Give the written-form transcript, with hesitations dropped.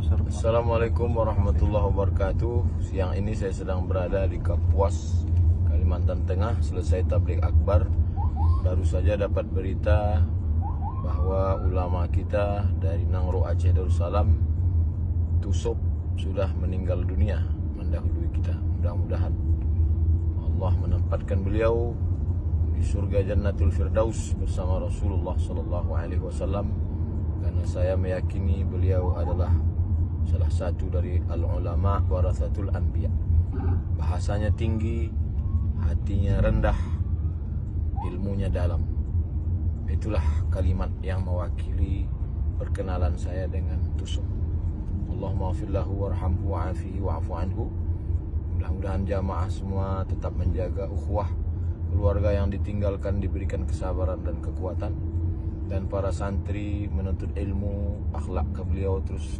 Assalamualaikum warahmatullahi wabarakatuh. Siang ini saya sedang berada di Kapuas, Kalimantan Tengah. Selesai tabligh akbar, baru saja dapat berita bahwa ulama kita dari Nangro Aceh Darussalam, Tusuk, sudah meninggal dunia mendahului kita. Mudah-mudahan Allah menempatkan beliau di surga Jannatul Firdaus bersama Rasulullah SAW, karena saya meyakini beliau adalah salah satu dari al-ulama warathatul anbiya. Bahasanya tinggi, hatinya rendah, ilmunya dalam. Itulah kalimat yang mewakili perkenalan saya dengan Tusuk. Allahumma ghfirlahu warhamhu wa'afihi wa'afu anhu. Mudah-mudahan jamaah semua tetap menjaga ukhuwah, keluarga yang ditinggalkan diberikan kesabaran dan kekuatan, dan para santri menuntut ilmu, akhlak ke beliau terus